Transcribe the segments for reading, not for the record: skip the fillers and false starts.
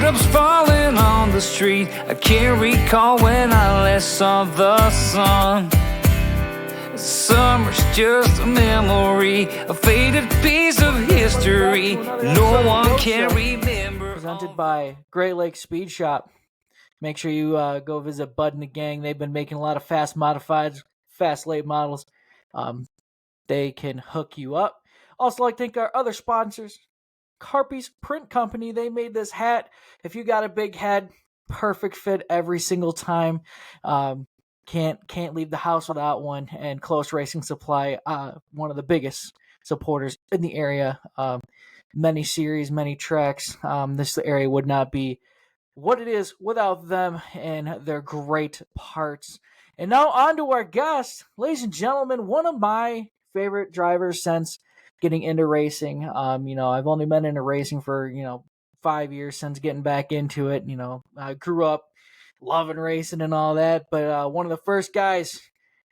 Raindrops falling on the street. I can't recall when I last saw the sun. Summer's just a memory, a faded piece of history. No one can remember. Presented by Great Lakes Speed Shop. Make sure you go visit Bud and the gang. They've been making a lot of fast modifieds, fast late models. They can hook you up. Also, like to thank our other sponsors, Carpy's Print Company. They made this hat. If you got a big head, perfect fit every single time. Can't leave the house without one. And Close Racing Supply, one of the biggest supporters in the area. Many series, many tracks. This area would not be what it is without them and their great parts. And now on to our guest, ladies and gentlemen, one of my favorite drivers since getting into racing. I've only been into racing for 5 years since getting back into it. I grew up loving racing and all that, but one of the first guys,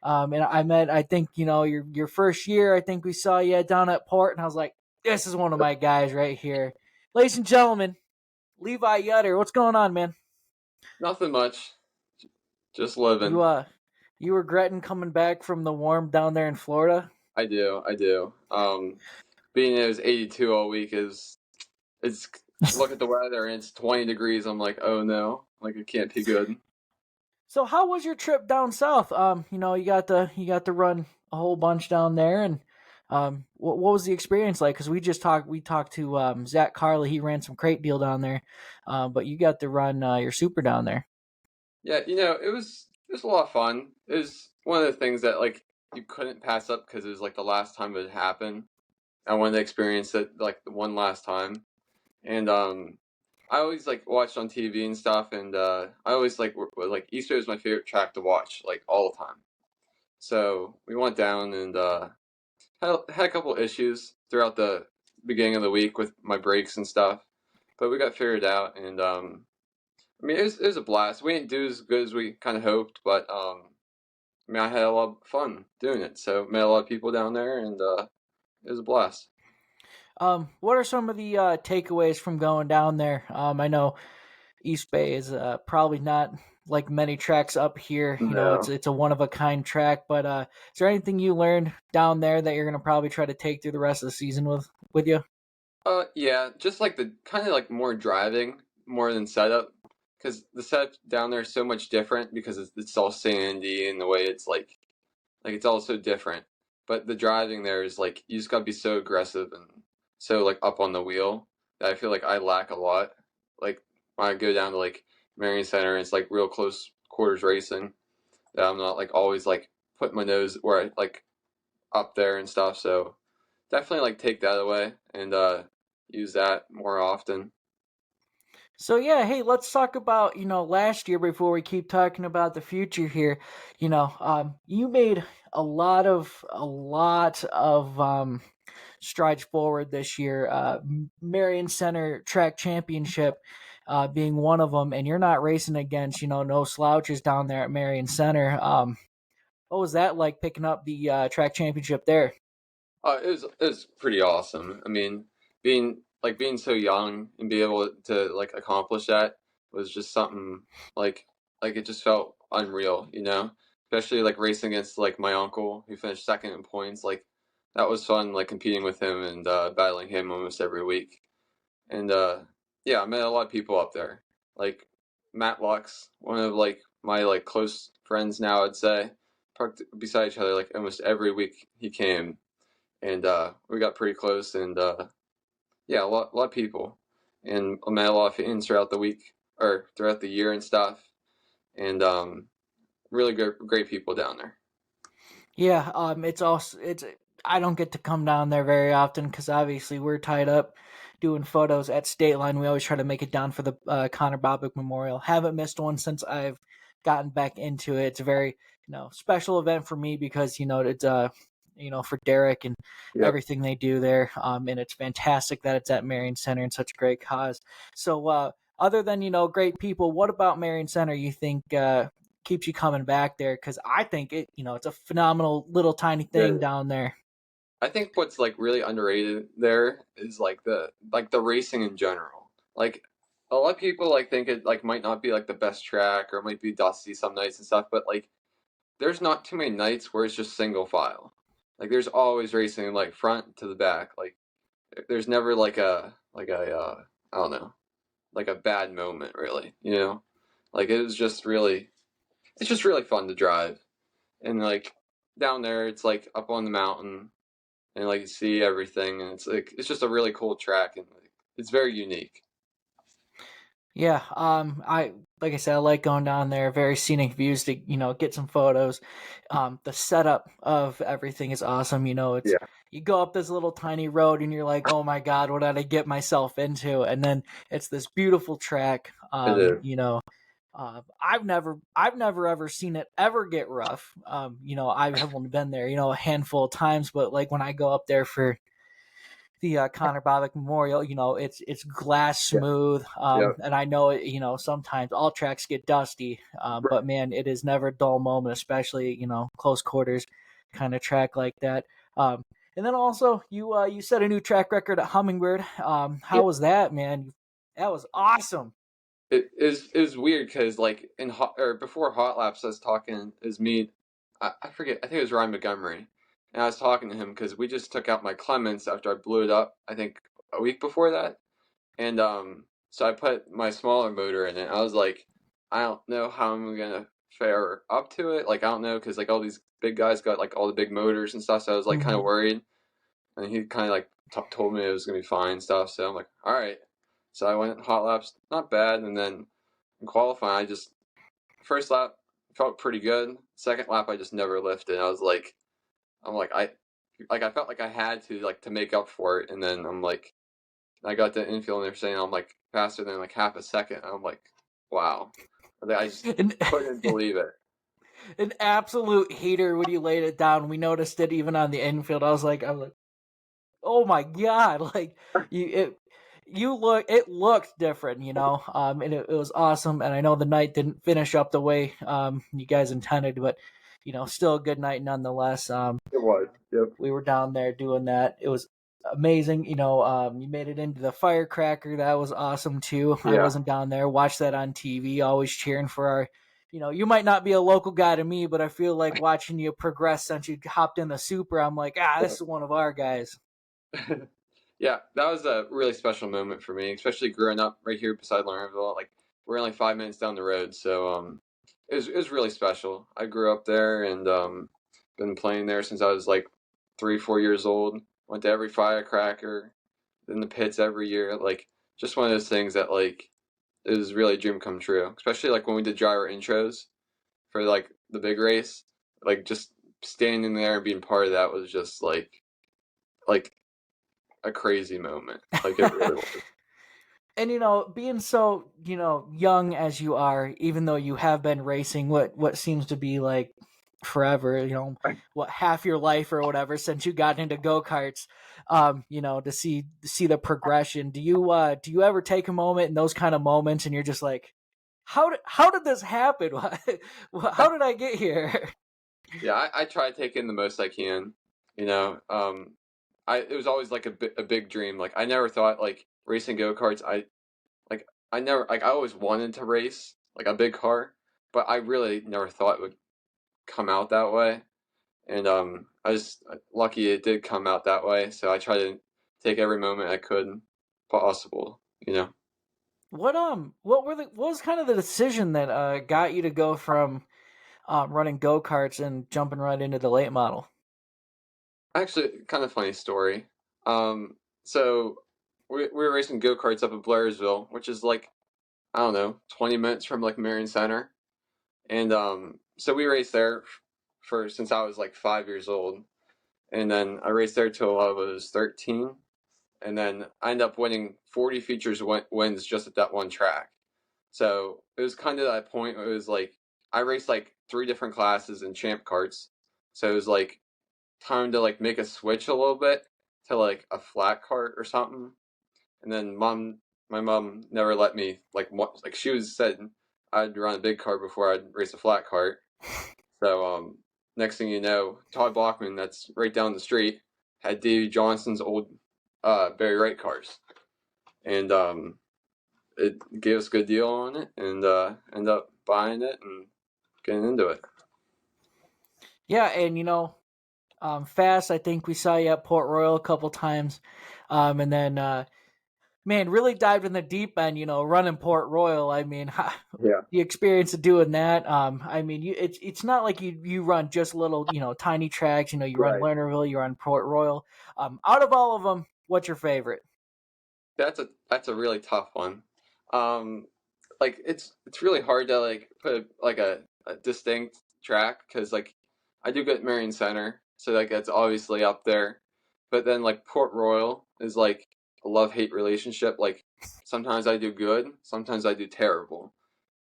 and I met, I think, your first year, I think we saw you down at Port, and I was like, this is one of my guys right here. Ladies and gentlemen, Levi Yutter, what's going on, man? Nothing much. Just living. You regretting coming back from the warm down there in Florida? I do. Being it was 82 all week it's look at the weather and it's 20 degrees. I'm like, oh no, like it can't be good. So how was your trip down south? You got to run a whole bunch down there, and what was the experience like? Because we talked to Zach Carley. He ran some crate deal down there, but you got to run your super down there. Yeah, it was a lot of fun. It was one of the things that like you couldn't pass up because it was like the last time it happened. I wanted to experience it like the one last time, and I always like watched on TV and stuff, and I always like Easter is my favorite track to watch like all the time. So we went down and had a couple issues throughout the beginning of the week with my brakes and stuff, but we got figured out, and it was a blast. We didn't do as good as we kind of hoped, but I had a lot of fun doing it. So met a lot of people down there, and it was a blast. What are some of the takeaways from going down there? I know East Bay is probably not like many tracks up here. It's a one of a kind track. But is there anything you learned down there that you're gonna probably try to take through the rest of the season with you? Yeah, just like the kind of like more driving more than setup, because the setup down there is so much different because it's all sandy and the way it's like it's all so different. But the driving there is like you just gotta be so aggressive and so like up on the wheel that I feel like I lack a lot. Like when I go down to like Marion Center, it's like real close quarters racing that I'm not like always like putting my nose where I like up there and stuff. So definitely like take that away and use that more often. So yeah, hey, let's talk about last year before we keep talking about the future here. You made a lot of strides forward this year. Marion Center Track Championship being one of them, and you're not racing against no slouches down there at Marion Center. What was that like picking up the track championship there? It was pretty awesome. I mean, being so young and be able to like accomplish that was just something like it just felt unreal, especially like racing against like my uncle who finished second in points. Like that was fun, like competing with him and battling him almost every week. And yeah, I met a lot of people up there, like Matt Lux, one of like my like close friends now, I'd say. Parked beside each other like almost every week he came, and we got pretty close, and yeah, a lot of people, and I met a lot of fans throughout the week or throughout the year and stuff, and really great people down there. Yeah, it's I don't get to come down there very often because obviously we're tied up doing photos at State Line. We always try to make it down for the Connor Bobbitt Memorial. Haven't missed one since I've gotten back into it. It's a very special event for me because it's for Derek and everything they do there. And it's fantastic that it's at Marion Center and such a great cause. So other than great people, what about Marion Center you think keeps you coming back there? Because I think it's a phenomenal little tiny thing down there. I think what's like really underrated there is like the racing in general. Like a lot of people like think it like might not be like the best track or it might be dusty some nights and stuff, but like there's not too many nights where it's just single file. Like there's always racing like front to the back. Like there's never like a I don't know, like a bad moment really, you know? Like it's just really fun to drive. And like down there it's like up on the mountain and like you see everything and it's like it's just a really cool track and like, it's very unique. Yeah, I like I said, I like going down there. Very scenic views to get some photos. The setup of everything is awesome. It's Yeah, you go up this little tiny road and you're like, oh my god, what did I get myself into? And then it's this beautiful track. it is. I've never ever seen it ever get rough. I have only been there, a handful of times, but like when I go up there for the Connor Bobick Memorial, it's glass Yeah, smooth, yeah, and I know it. Sometimes all tracks get dusty, but man, it is never a dull moment, especially close quarters kind of track like that. Um, and then also you set a new track record at Hummingbird. yeah. How was that, man? That was awesome. It is weird because like in hot or before hot laps, I was talking is me. I forget. I think it was Ryan Montgomery, and I was talking to him because we just took out my Clements after I blew it up. I think a week before that, and so I put my smaller motor in it. I was like, I don't know how I'm gonna fare up to it. Like I don't know because like all these big guys got like all the big motors and stuff. So I was like kind of Hmm. worried, and he kind of like told me it was gonna be fine and stuff. So I'm like, all right. So I went hot laps, not bad, and then in qualifying, I just first lap felt pretty good. Second lap, I just never lifted. I'm like I felt like I had to like to make up for it, and then I'm like I got the infield and they're saying I'm like faster than like half a second. I'm like, wow, I just And couldn't believe it. an absolute hater when you laid it down. We noticed it even on the infield. I was like, oh my god, like it looked different, and it was awesome. And I know the night didn't finish up the way you guys intended, but still a good night nonetheless. It was. Yep. We were down there doing that. It was amazing. You made it into the firecracker. That was awesome too. I Yeah. wasn't down there. Watched that on TV. Always cheering for our. You might not be a local guy to me, but I feel like watching you progress since you hopped in the Super. I'm like, this is one of our guys. Yeah, that was a really special moment for me, especially growing up right here beside Lawrenceville. Like we're only 5 minutes down the road, so it was really special. I grew up there and been playing there since I was like 3 4 years old. Went to every firecracker, in the pits every year. Like just one of those things that like it was really a dream come true. Especially like when we did driver intros for like the big race, like just standing there and being part of that was just like a crazy moment. Like it really was. And being so young as you are, even though you have been racing what seems to be like forever, what half your life or whatever since you got into go-karts, to see the progression. Do you ever take a moment in those kind of moments and you're just like, how did this happen? How did I get here? Yeah, I try to take in the most I can. You know, it was always like a big dream. Like I never thought like racing go karts. I never like I always wanted to race like a big car, but I really never thought it would come out that way. And I was lucky it did come out that way. So I try to take every moment I could possible. You know. What was kind of the decision that got you to go from running go-karts and jumping right into the late model? Actually, kind of funny story. So we were racing go karts up at Blairsville, which is like I don't know, 20 minutes from like Marion Center, and so we raced there for since I was like 5 years old, and then I raced there till I was 13, and then I ended up winning 40 features wins just at that one track. So it was kind of that point. Where it was like I raced like three different classes in champ karts, so it was like time to like make a switch a little bit to like a flat cart or something. And then my mom never let me like she was said I'd run a big cart before I'd race a flat cart. So next thing you know, Todd Blockman, that's right down the street, had Davey Johnson's old Barry Wright cars, and it gave us a good deal on it, and ended up buying it and getting into it. Yeah, and Fast, I think we saw you at Port Royal a couple times, and then man, really dived in the deep end. Running Port Royal. I mean, Yeah. the experience of doing that. I mean, it's not like you run just little tiny tracks. You run Right. Lernerville, you run Port Royal. Out of all of them, what's your favorite? That's a really tough one. Like it's really hard to like put like a distinct track because like I do get Marion Center, so like that's obviously up there. But then like Port Royal is like a love-hate relationship. Like sometimes I do good, sometimes I do terrible.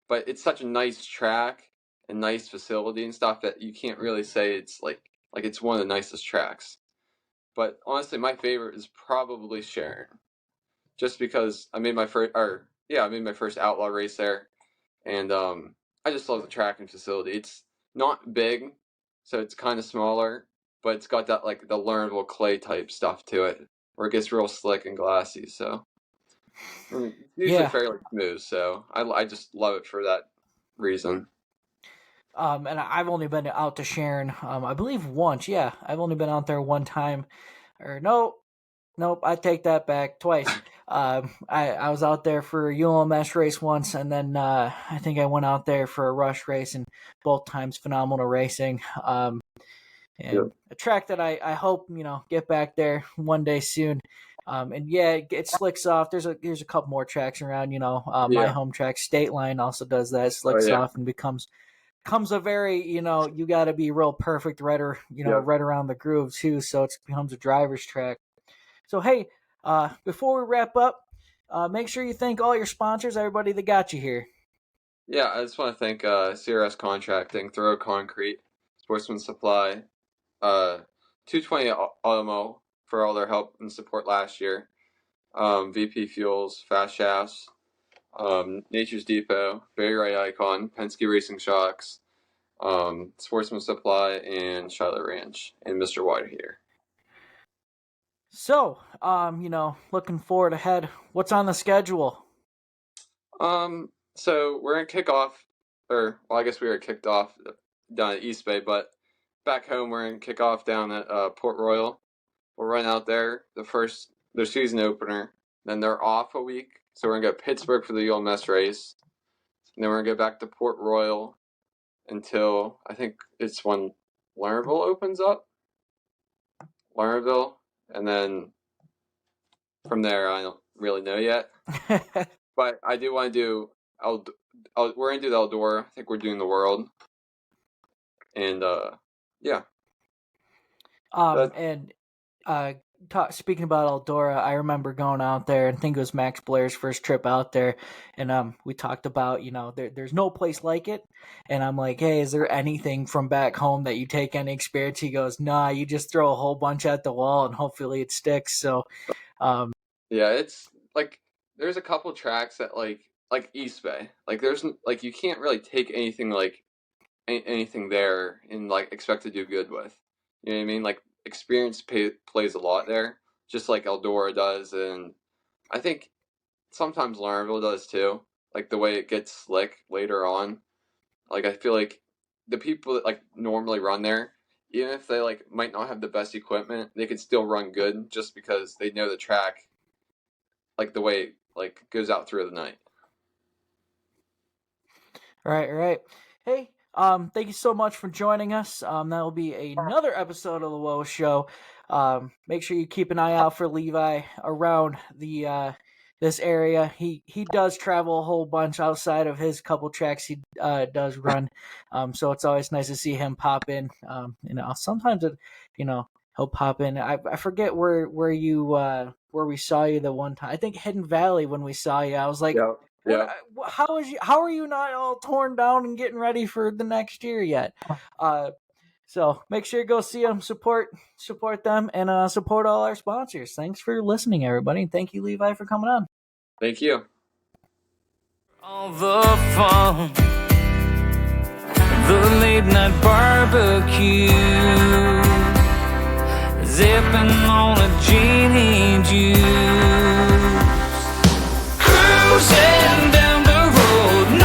But it's such a nice track and nice facility and stuff that you can't really say it's like it's one of the nicest tracks. But honestly, my favorite is probably Sharon, just because I made my first outlaw race there, and I just love the track and facility. It's not big, so it's kind of smaller, but it's got that like the learnable clay type stuff to it, where it gets real slick and glassy. So it's usually Yeah. fairly smooth. So I just love it for that reason. And I've only been out to Sharon, I believe once. Yeah, I've only been out there one time. Or nope, I take that back. Twice. I was out there for a ULMS race once, and then I think I went out there for a rush race, and both times phenomenal racing. And Yep. a track that I hope get back there one day soon. And yeah, it slicks off. There's a couple more tracks around. My Yeah. home track, State Line, also does that. Slicks yeah. off and becomes a very you got to be real perfect right right around the groove too. So it becomes a driver's track. So hey, before we wrap up, make sure you thank all your sponsors, everybody that got you here. Yeah, I just want to thank CRS Contracting, Thorough Concrete, Sportsman Supply, 220 Automo for all their help and support last year, VP Fuels, Fast Shafts, Nature's Depot, Very Right Icon, Penske Racing Shocks, Sportsman Supply, and Charlotte Ranch, and Mr. Water Heater. So, looking forward ahead. What's on the schedule? So we're gonna kick off, or well, I guess we were kicked off down at East Bay, but back home we're gonna kick off down at Port Royal. We'll run out there their season opener. Then they're off a week, so we're gonna go to Pittsburgh for the ULMS race. And then we're gonna go back to Port Royal until I think it's when Lernerville opens up. Lernerville, and then from there I don't really know yet. But I do want to do. We're gonna do the Eldora. I think we're doing the World, and yeah. And speaking about Eldora, I remember going out there, and I think it was Max Blair's first trip out there, and we talked about there's no place like it, and I'm like, hey, is there anything from back home that you take any experience? He goes, nah, you just throw a whole bunch at the wall, and hopefully it sticks. So, yeah, it's like there's a couple tracks that like East Bay, like there's like you can't really take anything like anything there and like expect to do good with. You know what I mean? Like experience plays a lot there, just like Eldora does, and I think sometimes Lernerville does too. Like the way it gets slick later on. Like I feel like the people that like normally run there, even if they like might not have the best equipment, they can still run good just because they know the track, like the way it like goes out through the night. Right. Hey, thank you so much for joining us. That'll be another episode of the Woah Show. Make sure you keep an eye out for Levi around the this area. He does travel a whole bunch outside of his couple tracks he does run. So it's always nice to see him pop in. Sometimes he'll pop in. I forget where we saw you the one time. I think Hidden Valley when we saw you. I was like, Yeah. How are you not all torn down and getting ready for the next year yet? So make sure you go see them, support them, and support all our sponsors. Thanks for listening, everybody. And thank you, Levi, for coming on. Thank you. All the fun, the late night barbecue, zipping on a genie juice, cruising